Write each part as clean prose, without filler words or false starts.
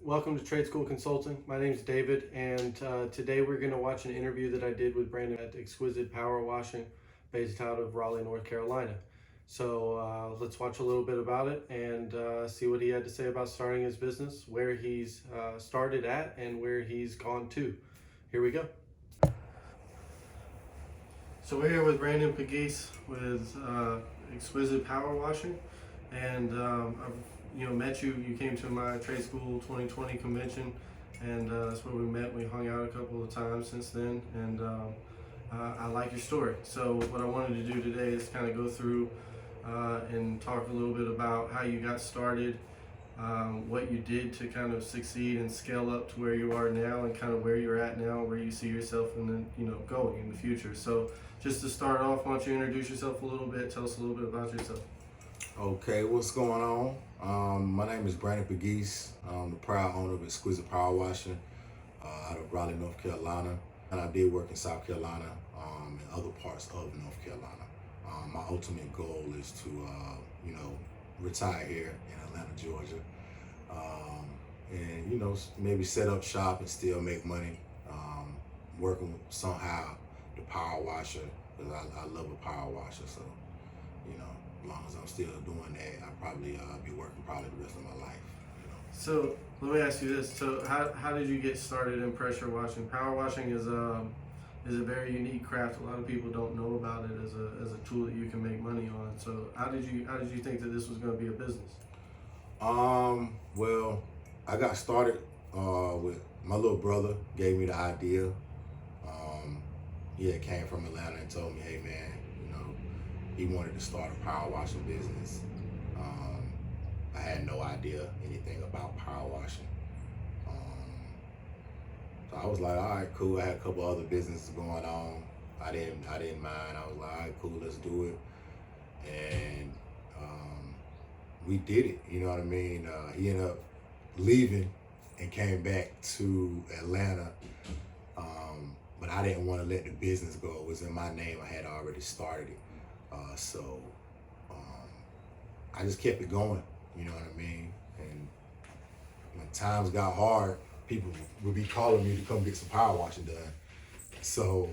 Welcome to Trade School Consulting. My name is David, and today we're going to watch an interview that I did with Brandon at Xquisite Power Washing, based out of Raleigh, North Carolina. So let's watch a little bit about it and see what he had to say about starting his business, where he's started at, and where he's gone to. Here we go. So we're here with Brandon Peguese with Xquisite Power Washing, and I've met you. You came to my Trade School 2020 convention, and that's where we met. We hung out a couple of times since then, and I like your story. So what I wanted to do today is kind of go through and talk a little bit about how you got started, what you did to kind of succeed and scale up to where you are now, and kind of where you're at now, where you see yourself, and then going in the future. So just to start off, why don't you introduce yourself a little bit? Tell us a little bit about yourself. Okay, what's going on? My name is Brandon Peguese. I'm the proud owner of Xquisite Power Washing out of Raleigh, North Carolina. And I did work in South Carolina and other parts of North Carolina. My ultimate goal is to, retire here in Atlanta, Georgia. And maybe set up shop and still make money. Working somehow the power washer, because I love a power washer. So, as long as I'm still doing that, I'll probably be working probably the rest of my life. So let me ask you this. So how did you get started in pressure washing? Power washing is a very unique craft. A lot of people don't know about it as a tool that you can make money on. So how did you think that this was going to be a business? Well, I got started with my little brother gave me the idea. He had came from Atlanta and told me, hey man, he wanted to start a power washing business. I had no idea anything about power washing. So I was like, all right, cool. I had a couple other businesses going on. I didn't mind. I was like, all right, cool, let's do it. And we did it, you know what I mean? He ended up leaving and came back to Atlanta. But I didn't want to let the business go. It was in my name. I had already started it. So I just kept it going, you know what I mean? And when times got hard, people would be calling me to come get some power washing done. So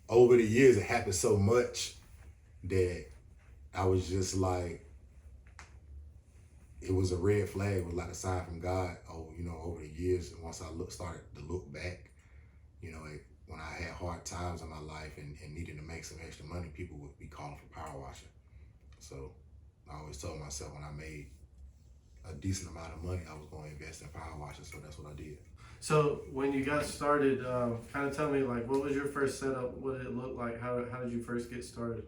over the years, it happened so much that I was just like, it was a red flag. It was like a sign from God. Over the years, once I started to look back, when I had hard times in my life and needed to make some extra money, people would be calling for power washing. So I always told myself when I made a decent amount of money, I was going to invest in power washing. So that's what I did. So when you got started, kind of tell me, like, what was your first setup? What did it look like? How did you first get started?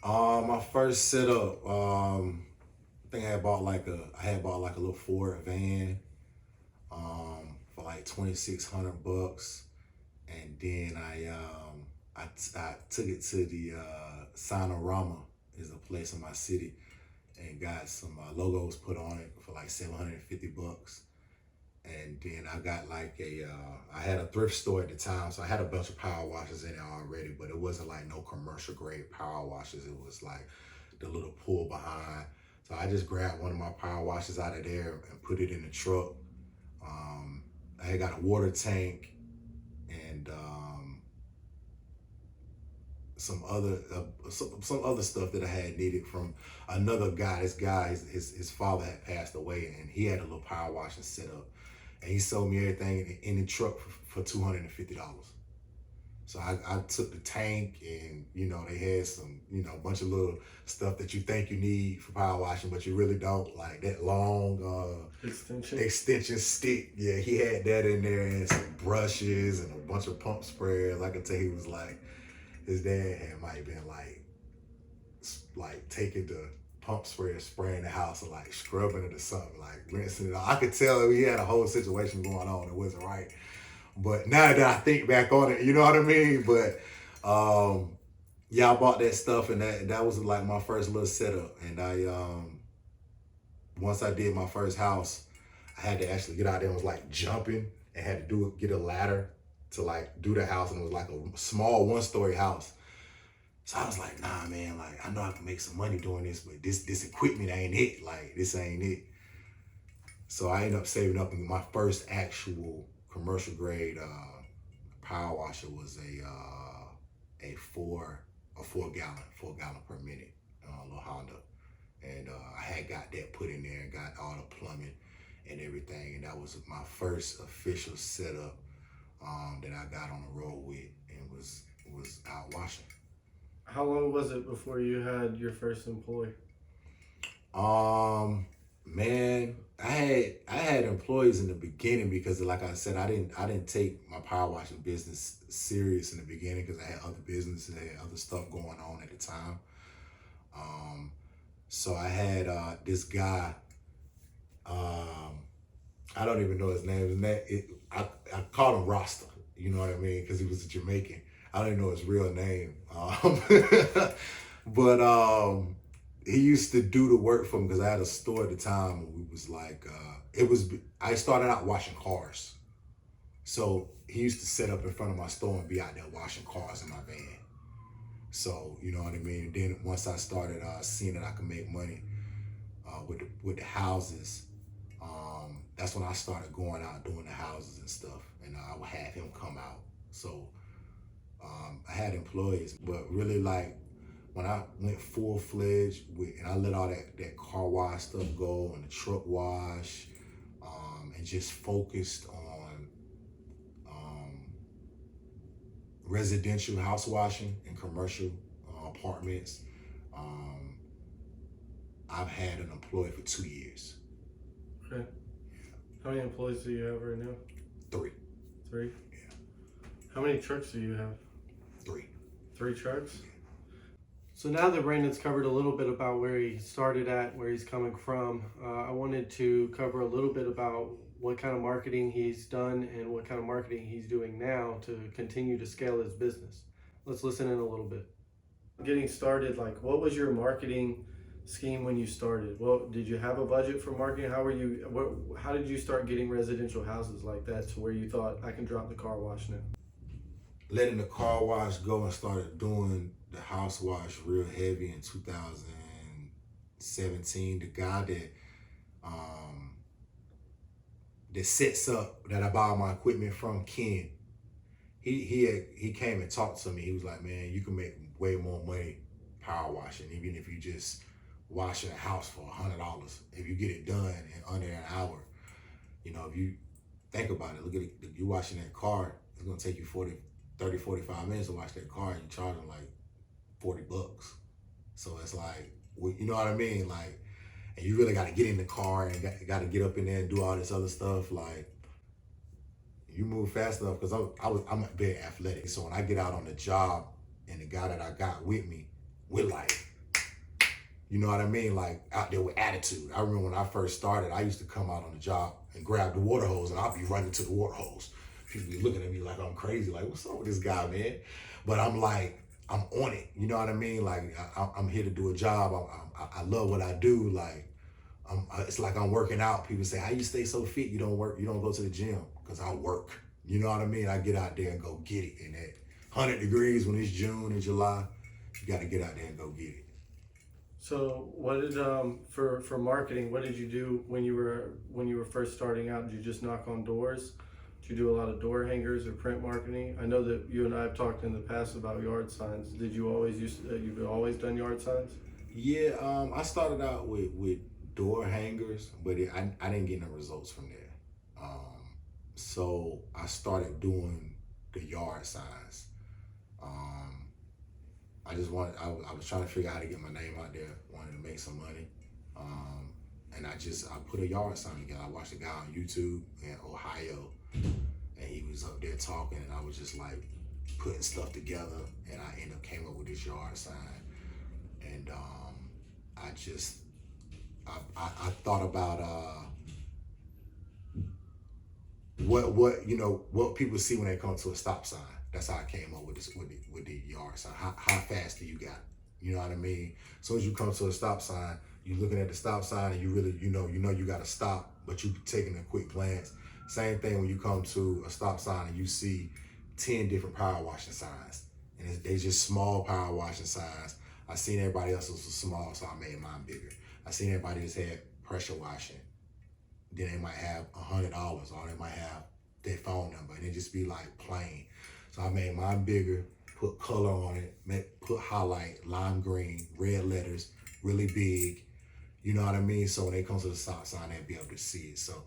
My first setup, I think I had bought like a little Ford van for like $2,600. And then I took it to the Sonorama, is a place in my city, and got some logos put on it for like $750. And then I got like I had a thrift store at the time, so I had a bunch of power washers in there already, but it wasn't like no commercial grade power washers. It was like the little pull behind. So I just grabbed one of my power washers out of there and put it in the truck. I had got a water tank and some other stuff that I had needed from another guy. This guy, his father had passed away, and he had a little power washing set up, and he sold me everything in the truck for $250. So I took the tank, and they had some a bunch of little stuff that you think you need for power washing, but you really don't, like that long extension stick. Yeah, he had that in there, and some brushes and a bunch of pump sprayers. I could tell he was like, his dad might have been like taking the pump sprayer, spraying the house, and like scrubbing it or something, like rinsing it off. I could tell he had a whole situation going on. It wasn't right. But now that I think back on it, you know what I mean? But yeah, I bought that stuff, and that was like my first little setup. And once I did my first house, I had to actually get out there and was like jumping and had to get a ladder to like do the house, and it was like a small 1-story house. So I was like, nah, man, like I know I can make some money doing this, but this equipment ain't it. Like this ain't it. So I ended up saving up, and my first actual commercial grade power washer was a 4 gallon per minute little Honda, and I had got that put in there and got all the plumbing and everything, and that was my first official setup that I got on the road with, and was out washing. How long was it before you had your first employee? Man, I had employees in the beginning because, like I said, I didn't take my power washing business serious in the beginning because I had other businesses, I had other stuff going on at the time. So I had this guy. I don't even know his name. I called him Rasta. You know what I mean? Because he was a Jamaican. I don't even know his real name. But he used to do the work for me because I had a store at the time, and we was like, I started out washing cars. So he used to set up in front of my store and be out there washing cars in my van. So, you know what I mean? And then once I started seeing that I could make money with the houses, that's when I started going out doing the houses and stuff, and I would have him come out. So I had employees, but really, like, when I went full-fledged and I let all that car wash stuff go and the truck wash, and just focused on residential house washing and commercial apartments, I've had an employee for 2 years. Okay. How many employees do you have right now? 3. 3? Yeah. How many trucks do you have? 3. 3 trucks? So now that Brandon's covered a little bit about where he started at, where he's coming from, I wanted to cover a little bit about what kind of marketing he's done and what kind of marketing he's doing now to continue to scale his business. Let's listen in a little bit. Getting started, like, what was your marketing scheme when you started? Well, did you have a budget for marketing? How did you start getting residential houses like that to where you thought, I can drop the car wash now? Letting the car wash go and started doing the house wash real heavy in 2017. The guy that sets up, that I buy my equipment from, Ken, he came and talked to me. He was like, man, you can make way more money power washing, even if you just washing a house for $100. If you get it done in under an hour, you know, if you think about it, look at it, if you washing that car, it's gonna take you 30, 45 minutes to wash that car, and you charge them like $40. So it's like, you know what I mean? Like, and you really got to get in the car and got to get up in there and do all this other stuff. Like, you move fast enough, because I'm very athletic. So when I get out on the job, and the guy that I got with me, we're like, you know what I mean? Like, out there with attitude. I remember when I first started, I used to come out on the job and grab the water hose, and I'll be running to the water hose. People be looking at me like I'm crazy, like, what's up with this guy, man? But I'm like, I'm on it, you know what I mean? Like, I'm here to do a job. I love what I do. Like, it's like I'm working out. People say, how you stay so fit? You don't work, you don't go to the gym? Because I work, you know what I mean? I get out there and go get it. And at 100 degrees when it's June and July, you got to get out there and go get it. So what did for marketing, what did you do when you were first starting out? Did you just knock on doors? Did you do a lot of door hangers or print marketing? I know that you and I have talked in the past about yard signs. Did you always you've always done yard signs? Yeah, I started out with door hangers, but I didn't get no results from there. So I started doing the yard signs. I was trying to figure out how to get my name out there, wanted to make some money. And I put a yard sign together. I watched a guy on YouTube in Ohio, and he was up there talking, and I was just like putting stuff together, and I ended up came up with this yard sign. And I thought about what people see when they come to a stop sign. That's how I came up with the yard sign. How fast do you got? You know what I mean? As soon as you come to a stop sign, you're looking at the stop sign, and you really you know you got to stop, but you taking a quick glance. Same thing when you come to a stop sign and you see 10 different power washing signs, and they just small power washing signs. I seen everybody else was small, so I made mine bigger. I seen everybody else had pressure washing. then they might have $100, or they might have their phone number, and it just be like plain. So I made mine bigger, put color on it, put highlight, lime green, red letters, really big. You know what I mean? So when they come to the stop sign, they'll be able to see it. So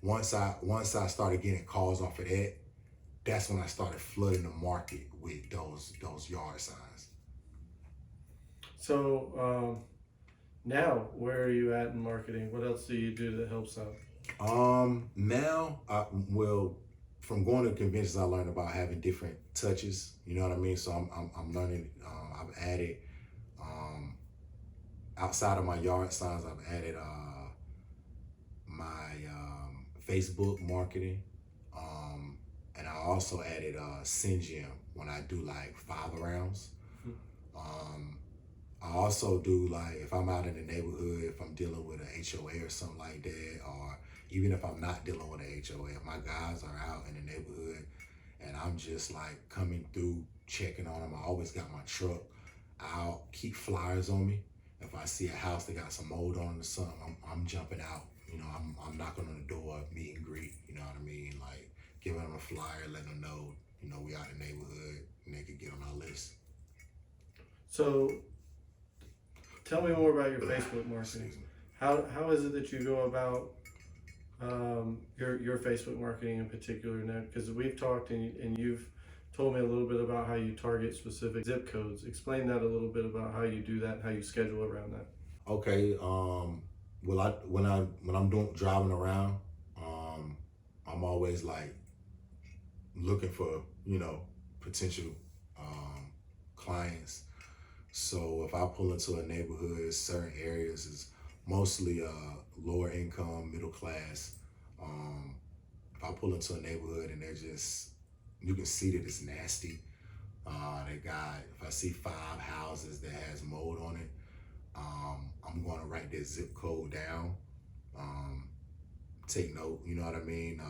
once I started getting calls off of that, that's when I started flooding the market with those yard signs. So now, where are you at in marketing? What else do you do that helps out? Now, well, from going to conventions, I learned about having different touches. You know what I mean? So I'm learning. I've added outside of my yard signs, I've added my Facebook marketing, and I also added Syngem when I do like 5 rounds. Um, I also do, like, if I'm out in the neighborhood, if I'm dealing with an HOA or something like that, or even if I'm not dealing with an HOA, if my guys are out in the neighborhood and I'm just like coming through, checking on them, I always got my truck. I'll keep flyers on me. If I see a house that got some mold on it or something, I'm jumping out. You know, I'm knocking on the door, meet and greet. You know what I mean? Like giving them a flyer, letting them know, you know, we out in the neighborhood and they could get on our list. So tell me more about your Facebook marketing. How is it that you go about your Facebook marketing in particular now? Because we've talked and you've told me a little bit about how you target specific zip codes. Explain that a little bit about how you do that and how you schedule around that. Okay. Well, when I'm driving around, I'm always like looking for, you know, potential clients. So if I pull into a neighborhood, certain areas is mostly lower income, middle class. If I pull into a neighborhood and they're just, you can see that it's nasty. If I see 5 houses that has mold on it, I'm going to write their zip code down, take note, you know what I mean,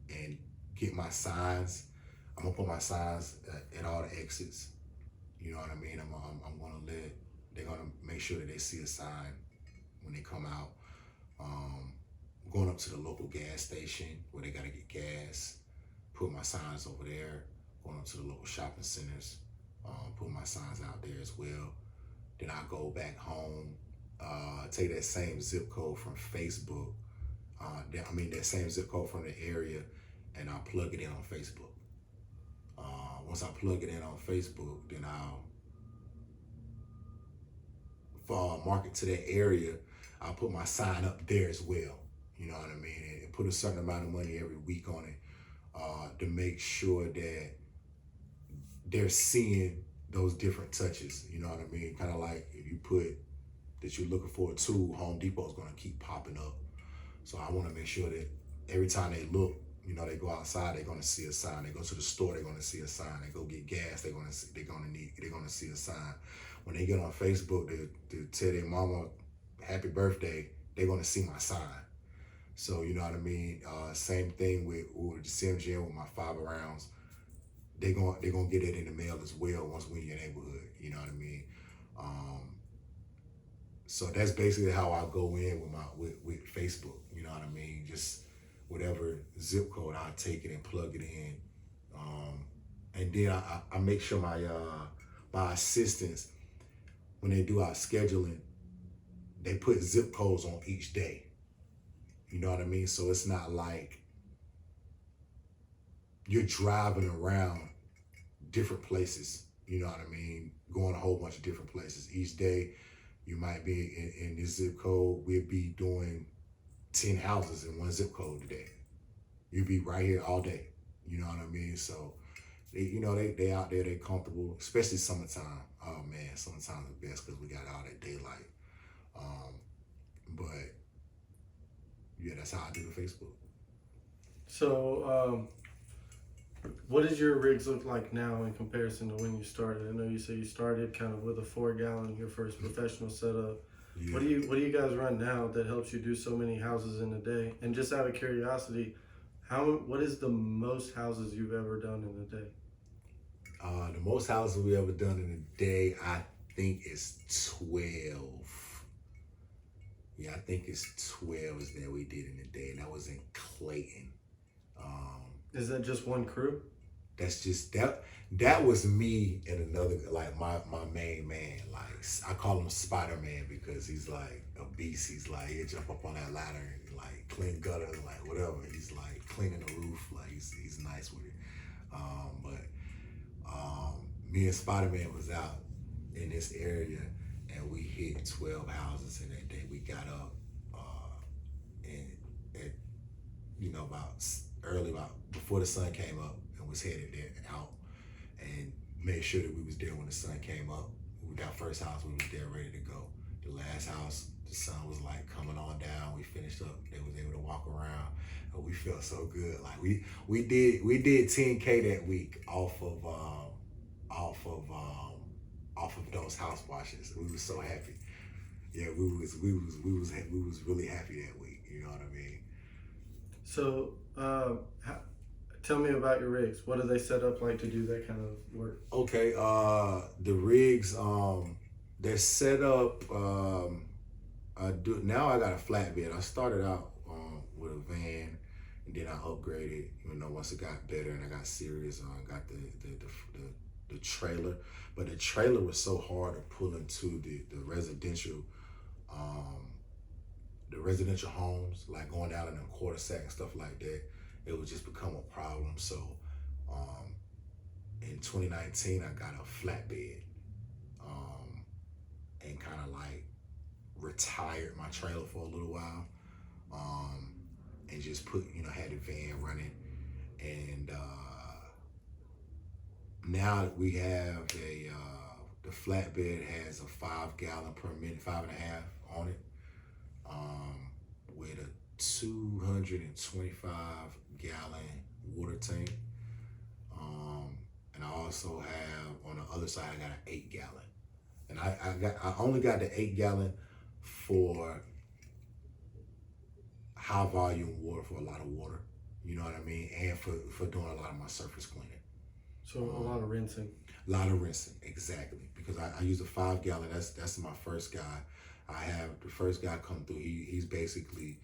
and get my signs. I'm gonna put my signs at all the exits. You know what I mean? They're gonna make sure that they see a sign when they come out. Going up to the local gas station where they gotta get gas, put my signs over there. Going up to the local shopping centers, put my signs out there as well. Then I go back home, take that same zip code from Facebook, that same zip code from the area, and I'll plug it in on Facebook. Once I plug it in on Facebook, then I'll market to that area. I'll put my sign up there as well. You know what I mean? And put a certain amount of money every week on it to make sure that they're seeing those different touches. You know what I mean? Kind of like if you put that you're looking for a tool, Home Depot is going to keep popping up. So I want to make sure that every time they look, you know, they go outside, they're going to see a sign. They go to the store, they're going to see a sign. They go get gas, they're going to see a sign. When they get on Facebook to tell their mama happy birthday, they're going to see my sign. So you know what I mean. Same thing with the CMGM with my 5 rounds. They're gonna get it in the mail as well once we're in your neighborhood. You know what I mean. So that's basically how I go in with Facebook. You know what I mean. Just whatever zip code, I'll take it and plug it in, and then I make sure my assistants, when they do our scheduling, they put zip codes on each day. You know what I mean? So it's not like you're driving around different places. You know what I mean? Going a whole bunch of different places. Each day you might be in this zip code. We'll be doing 10 houses in one zip code today. You'll be right here all day. You know what I mean? So they out there, they comfortable, especially summertime. Oh man, summertime's the best because we got all that daylight. But yeah, that's how I do the Facebook. So what does your rigs look like now in comparison to when you started? I know you said you started kind of with a 4-gallon, your first professional setup. Yeah. What do you guys run now that helps you do so many houses in a day? And just out of curiosity, what is the most houses you've ever done in a day? The most houses we ever done in a day, I think, is 12. Yeah, I think it's 12 is that we did in the day, and that was in Clayton. Is that just one crew? That's just that. That was me and another, like my main man. Like I call him Spider Man because he's like a beast. He's like he'll jump up on that ladder and like clean gutters, like whatever. He's like cleaning the roof. Like he's nice with it. But me and Spider Man was out in this area, and we hit 12 houses in that day. We got up and at about before the sun came up, and was headed there out and made sure that we was there when the sun came up. We got first house, we was there ready to go. The last house, the sun was like coming on down. We finished up. They was able to walk around, and we felt so good. Like we did 10K that week off of those house washes. We was so happy. Yeah, we was really happy that week. You know what I mean? So, tell me about your rigs. What do they set up like to do that kind of work? Okay, the rigs, they're set up. Now I got a flatbed. I started out with a van, and then I upgraded. Once it got better and I got serious, I got the trailer. But the trailer was so hard to pull into the residential homes, like going down in a quarter sack and stuff like that. It would just become a problem. So in 2019, I got a flatbed and kind of like retired my trailer for a little while and just had the van running. And now that we have the flatbed has a 5 gallon per minute, 5.5 on it, with a 225 gallon water tank. And I also have on the other side, I got an 8 gallon. And I only got the 8 gallon for high volume water, for a lot of water. You know what I mean? And for doing a lot of my surface cleaning. So a lot of rinsing. A lot of rinsing, exactly. Because I use a 5 gallon. That's my first guy. I have the first guy come through. He's basically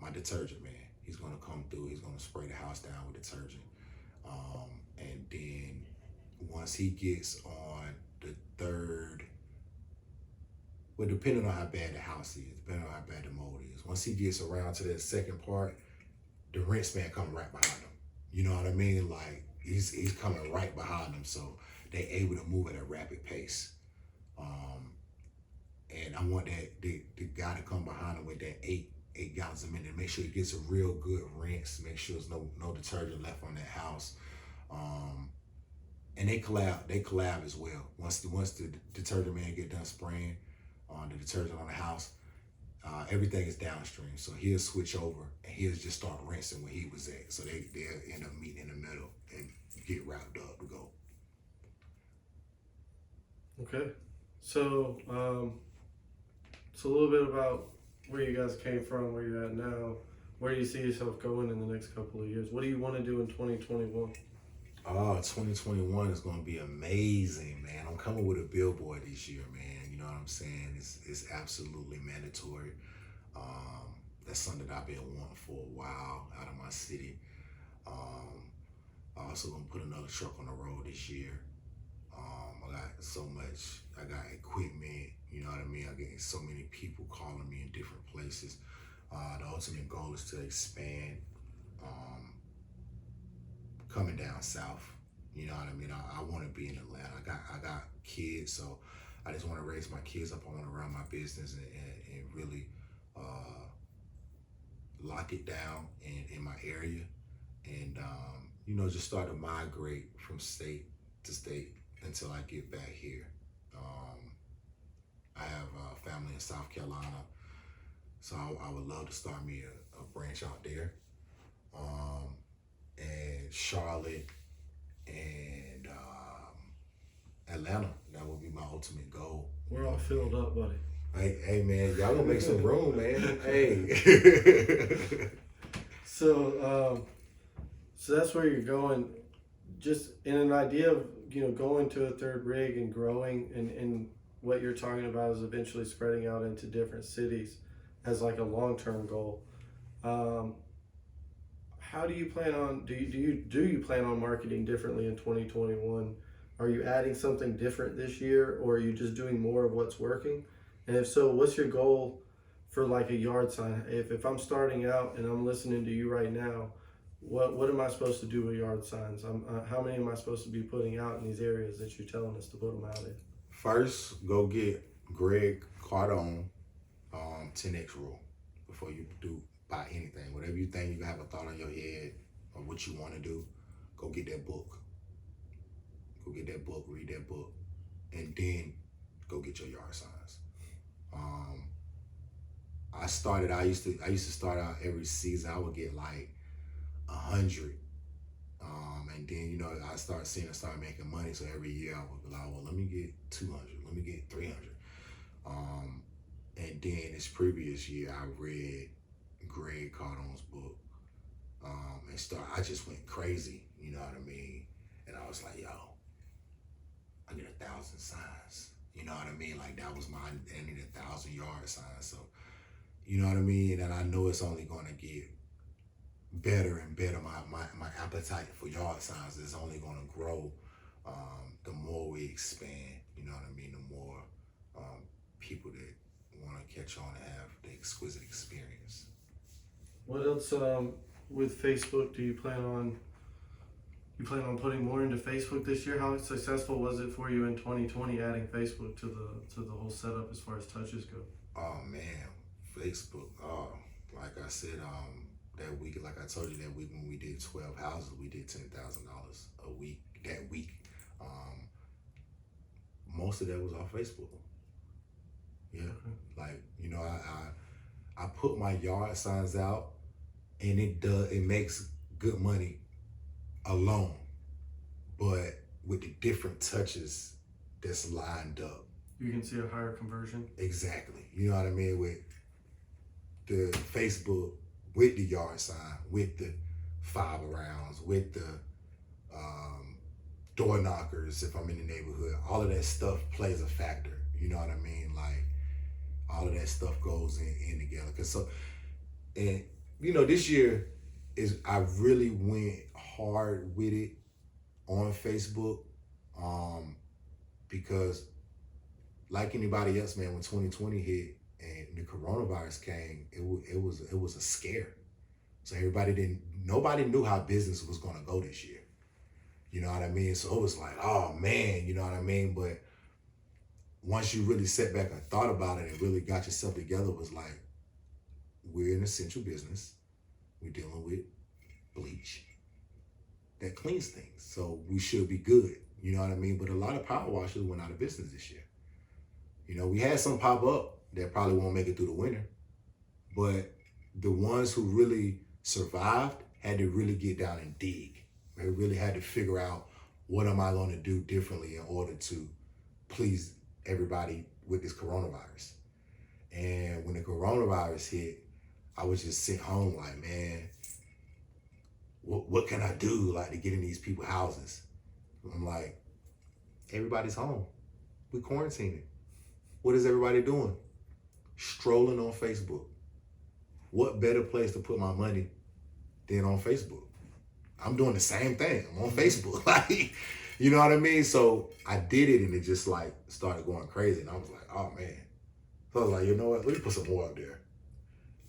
my detergent man. He's gonna come through. He's gonna spray the house down with detergent. And then once he gets on the third, well, depending on how bad the house is, depending on how bad the mold is. Once he gets around to that second part, the rinse man coming right behind him. You know what I mean? Like he's coming right behind them, so they able to move at a rapid pace. And I want the guy to come behind him with that 8 gallons a minute, make sure he gets a real good rinse, make sure there's no detergent left on that house. And they collab as well. Once the detergent man get done spraying the detergent on the house, everything is downstream. So he'll switch over and he'll just start rinsing where he was at. So they'll end up meeting in the middle and get wrapped up to go. Okay. So, a little bit about where you guys came from, where you're at now. Where do you see yourself going in the next couple of years? What do you want to do in 2021? 2021 is going to be amazing, man. I'm coming with a billboard this year, man. You know what I'm saying? It's absolutely mandatory. That's something that I've been wanting for a while out of my city. I'm also going to put another truck on the road this year. I got so much. I got equipment. You know what I mean? I'm getting so many people calling me in different places. The ultimate goal is to expand. Coming down south, you know what I mean? I want to be in Atlanta. I got kids, so I just want to raise my kids up. I want to run my business and really lock it down in my area, and just start to migrate from state to state until I get back here. I have a family in South Carolina, so I would love to start me a branch out there. And Charlotte and Atlanta. That would be my ultimate goal. We're all filled up, buddy. Hey man, y'all gonna make some room, man. Hey. So that's where you're going. Just in an idea of going to a third rig and growing, and what you're talking about is eventually spreading out into different cities as like a long-term goal. Um, how do you plan on do you plan on marketing differently in 2021? Are you adding something different this year, or are you just doing more of what's working? And if so, what's your goal for like a yard sign? If I'm starting out and I'm listening to you right now, what am I supposed to do with yard signs? How many am I supposed to be putting out in these areas that you're telling us to put them out in? First, go get Greg Cardone 10X rule before you do buy anything. Whatever you think you have a thought on your head or what you want to do, go get that book. Go get that book, read that book, and then go get your yard signs. I used to start out every season. I would get like 100. And then, I start making money. So every year I would be like, well, let me get 200, let me get 300. And then this previous year I read Greg Cardone's book. I just went crazy, you know what I mean? And I was like, yo, I need 1,000 signs. You know what I mean? Like that was I need 1,000 yard signs. So, you know what I mean? And I know it's only gonna get better and better. My appetite for yard signs is only gonna grow the more we expand, you know what I mean? The more people that wanna catch on and have the exquisite experience. What else with Facebook do you plan on putting more into Facebook this year? How successful was it for you in 2020 adding Facebook to the whole setup as far as touches go? Oh man, Facebook. Like I said, that week, like I told you, that week when we did 12 houses, we did $10,000 a week. That week, most of that was off Facebook. Yeah, like I put my yard signs out, and it makes good money alone, but with the different touches that's lined up, you can see a higher conversion. Exactly. You know what I mean? With the Facebook, with the yard sign, with the 5 rounds, with the door knockers, if I'm in the neighborhood, all of that stuff plays a factor. You know what I mean? Like all of that stuff goes in together. This year I really went hard with it on Facebook, because like anybody else, man, when 2020 hit and the coronavirus came, it was a scare. So nobody knew how business was gonna go this year. You know what I mean? So it was like, oh man, you know what I mean? But once you really sat back and thought about it and really got yourself together, it was like, we're an essential business. We're dealing with bleach that cleans things. So we should be good. You know what I mean? But a lot of power washers went out of business this year. We had some pop up that probably won't make it through the winter, but the ones who really survived had to really get down and dig. They really had to figure out, what am I going to do differently in order to please everybody with this coronavirus? And when the coronavirus hit, I was just sitting home like, man, what can I do like to get in these people's houses? I'm like, everybody's home. We quarantining. What is everybody doing? Strolling on Facebook. What better place to put my money than on Facebook? I'm doing the same thing. I'm on Facebook. Like, you know what I mean? So I did it, and it just like started going crazy. And I was like, oh man. So I was like, you know what? Let me put some more up there.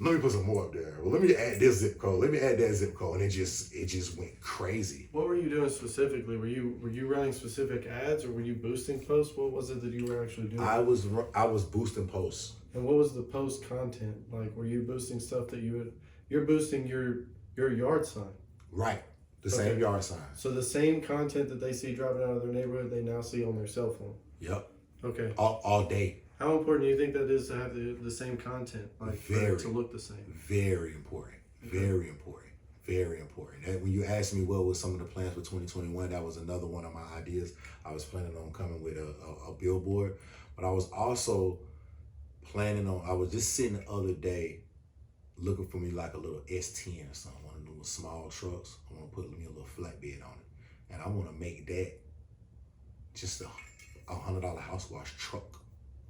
Well, let me add this zip code. Let me add that zip code. And it just went crazy. What were you doing specifically? Were you running specific ads, or were you boosting posts? What was it that you were actually doing? I was boosting posts. And what was the post content? Like, were you boosting stuff that you're boosting your yard sign? Right. The same yard sign. So the same content that they see driving out of their neighborhood, they now see on their cell phone. Yep. Okay. All day. How important do you think that is to have the same content, like for it to look the same? Very important. Okay. Very important. Very important. And when you asked me what was some of the plans for 2021, that was another one of my ideas. I was planning on coming with a billboard, but I was also planning on, I was just sitting the other day looking for me like a little S10 or something, one of those small trucks. I want to put me a little flatbed on it. And I want to make that just a $100 house wash truck.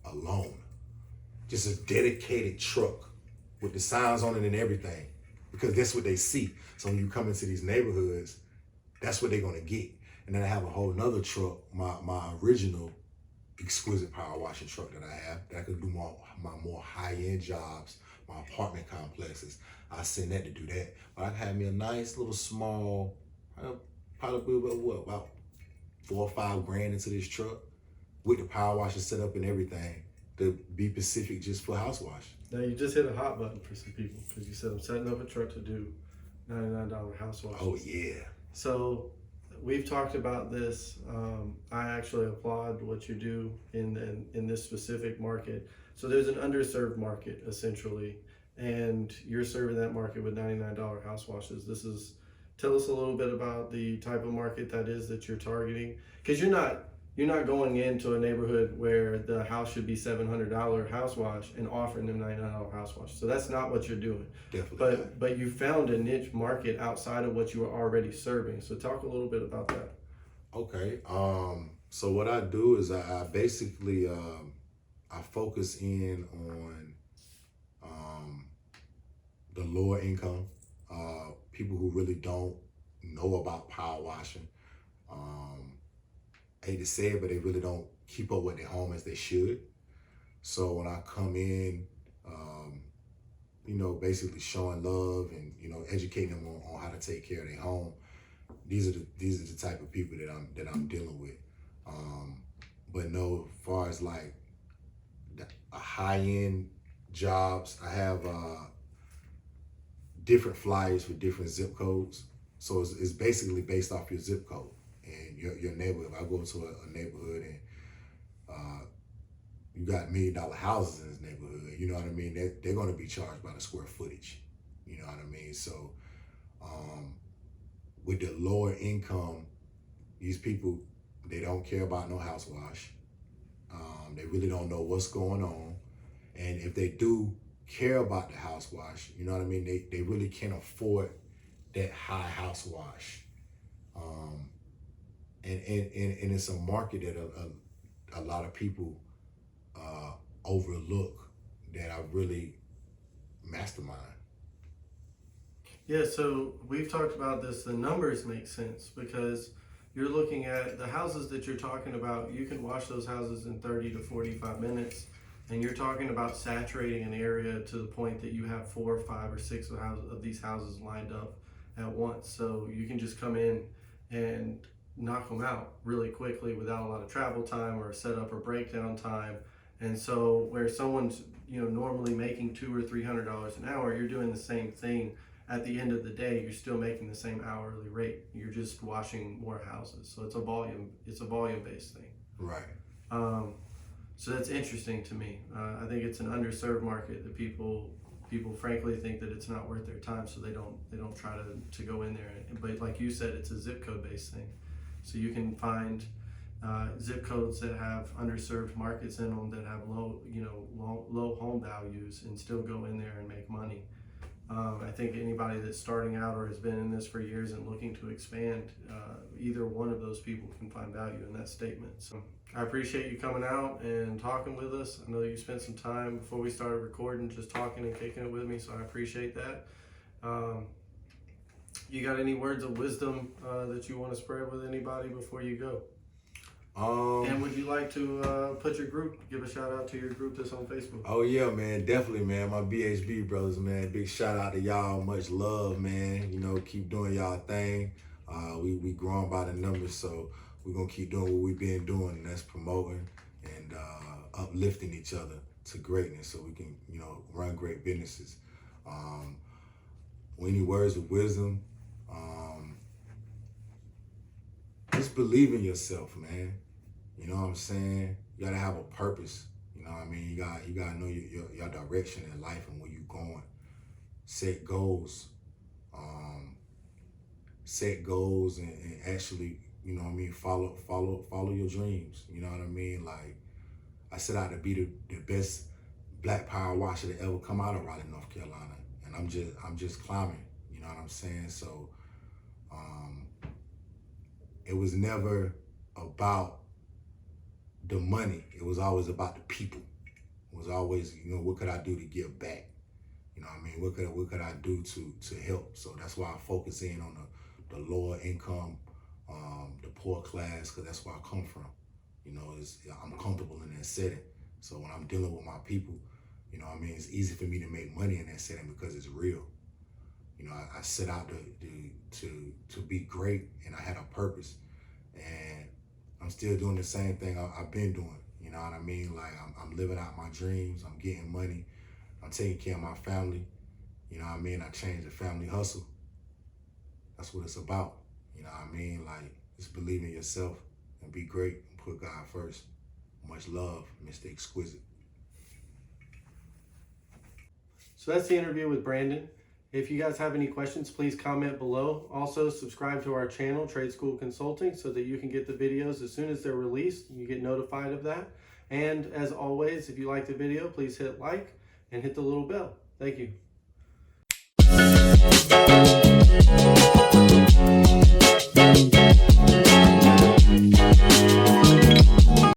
alone. Just a dedicated truck with the signs on it and everything, because that's what they see. So when you come into these neighborhoods, that's what they're gonna get. And then I have a whole nother truck, my original Xquisite Power Washing truck that I have, that I could do my more high-end jobs, my apartment complexes. I send that to do that. But I had me a nice little small, probably about $4 or $5 grand into this truck with the power washer set up and everything to be specific just for house wash. Now you just hit a hot button for some people because you said I'm setting up a truck to do $99 house washes. Oh yeah. So we've talked about this. I actually applaud what you do in this specific market. So there's an underserved market essentially, and you're serving that market with $99 house washes. Tell us a little bit about the type of market that is that you're targeting, because you're not going into a neighborhood where the house should be $700 house wash and offering them $99 house wash. So that's not what you're doing. Definitely. But you found a niche market outside of what you were already serving. So talk a little bit about that. Okay. So what I do is I basically I focus in on the lower income people who really don't know about power washing. I hate to say it, but they really don't keep up with their home as they should. So when I come in, basically showing love and educating them on how to take care of their home. These are the type of people that I'm dealing with. But no, as far as like a high end jobs, I have different flyers for different zip codes. So it's basically based off your zip code and your neighborhood. If I go to a neighborhood and you got $1 million houses in this neighborhood, you know what I mean? They're going to be charged by the square footage. You know what I mean? So with the lower income, these people, they don't care about no house wash. They really don't know what's going on. And if they do care about the house wash, you know what I mean? They really can't afford that high house wash. And it's a market that a lot of people overlook that I really mastermind. Yeah, so we've talked about this. The numbers make sense because you're looking at the houses that you're talking about. You can wash those houses in 30 to 45 minutes. And you're talking about saturating an area to the point that you have 4 or 5 or 6 of these houses lined up at once. So you can just come in and knock them out really quickly without a lot of travel time or setup or breakdown time. And so where someone's normally making $200 or $300 an hour, you're doing the same thing. At the end of the day, you're still making the same hourly rate. You're just washing more houses. So it's a volume based thing. Right. So that's interesting to me. I think it's an underserved market that people frankly think that it's not worth their time, so they don't try to go in there. But like you said, it's a zip code based thing. So you can find zip codes that have underserved markets in them that have low home values and still go in there and make money. I think anybody that's starting out or has been in this for years and looking to expand, either one of those people can find value in that statement. So I appreciate you coming out and talking with us. I know you spent some time before we started recording just talking and kicking it with me, so I appreciate that. You got any words of wisdom that you want to spread with anybody before you go? And would you like to put your group, give a shout out to your group that's on Facebook? Oh yeah, man, definitely, man. My BHB brothers, man. Big shout out to y'all. Much love, man. Keep doing y'all thing. We growing by the numbers, so we're gonna keep doing what we've been doing, and that's promoting and uplifting each other to greatness, so we can run great businesses. Any words of wisdom? Just believe in yourself, man. You know what I'm saying? You gotta have a purpose. You know what I mean? You gotta know your direction in life and where you're going. Set goals. Set goals and actually, follow your dreams. You know what I mean? Like, I set out to be the best black power washer to ever come out of Raleigh, North Carolina. And I'm just climbing. You know what I'm saying? So it was never about the money. It was always about the people. It was always, you know, what could I do to give back? You know what I mean? What could I do to help? So that's why I focus in on the lower income, the poor class, because that's where I come from. You know, I'm comfortable in that setting. So when I'm dealing with my people, you know what I mean, it's easy for me to make money in that setting because it's real. You know, I set out to be great, and I had a purpose, and I'm still doing the same thing I've been doing. You know what I mean? Like I'm living out my dreams. I'm getting money. I'm taking care of my family. You know what I mean? I changed the family hustle. That's what it's about. You know what I mean? Like, just believe in yourself and be great and put God first. Much love, Mr. Exquisite. So that's the interview with Brandon. If you guys have any questions, please comment below. Also, subscribe to our channel, Trade School Consulting, so that you can get the videos as soon as they're released. You get notified of that. And as always, if you like the video, please hit like and hit the little bell. Thank you.